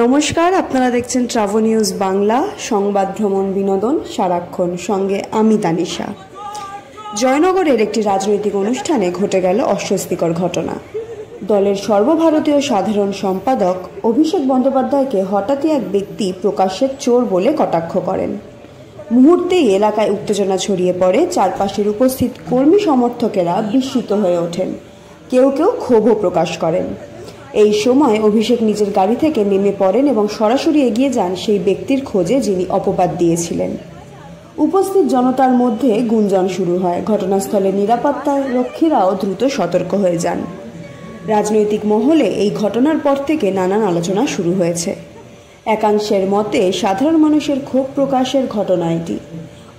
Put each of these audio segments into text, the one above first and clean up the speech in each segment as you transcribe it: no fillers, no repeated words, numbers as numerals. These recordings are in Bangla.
নমস্কার, আপনারা দেখছেন ট্রাভো নিউজ বাংলা, সংবাদ ভ্রমণ বিনোদন সারাক্ষণ, সঙ্গে আমি তানিশা। জয়নগরের একটি রাজনৈতিক অনুষ্ঠানে ঘটে গেল অস্বস্তিকর ঘটনা। দলের সর্বভারতীয় সাধারণ সম্পাদক অভিষেক বন্দ্যোপাধ্যায়কে হঠাৎই এক ব্যক্তি প্রকাশ্যে চোর বলে কটাক্ষ করেন। মুহূর্তেই এলাকায় উত্তেজনা ছড়িয়ে পড়ে। চারপাশের উপস্থিত কর্মী সমর্থকেরা বিস্মিত হয়ে ওঠেন, কেউ কেউ ক্ষোভও প্রকাশ করেন। এই সময় অভিষেক নিজের গাড়ি থেকে নেমে পড়েন এবং সরাসরি এগিয়ে যান সেই ব্যক্তির খোঁজে যিনি অপবাদ দিয়েছিলেন। উপস্থিত জনতার মধ্যে গুঞ্জন শুরু হয়। ঘটনাস্থলে নিরাপত্তা রক্ষীরাও দ্রুত সতর্ক হয়ে যান। রাজনৈতিক মহলে এই ঘটনার পর থেকে নানান আলোচনা শুরু হয়েছে। একাংশের মতে সাধারণ মানুষের ক্ষোভ প্রকাশের ঘটনা এটি।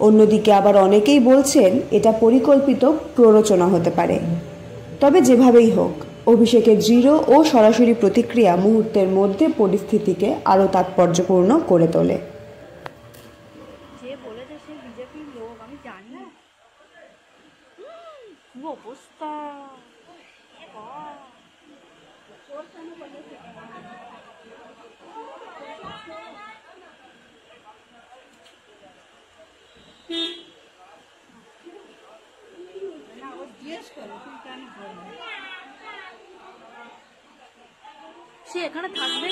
অন্যদিকে আবার অনেকেই বলছেন এটা পরিকল্পিত প্ররোচনা হতে পারে। তবে যেভাবেই হোক, অভিষেকের দৃঢ় ও সরাসরি প্রতিক্রিয়া মুহূর্তের মধ্যে পরিস্থিতিকে আরও তাৎপর্যপূর্ণ করে তোলে। সে এখানে থাকবে।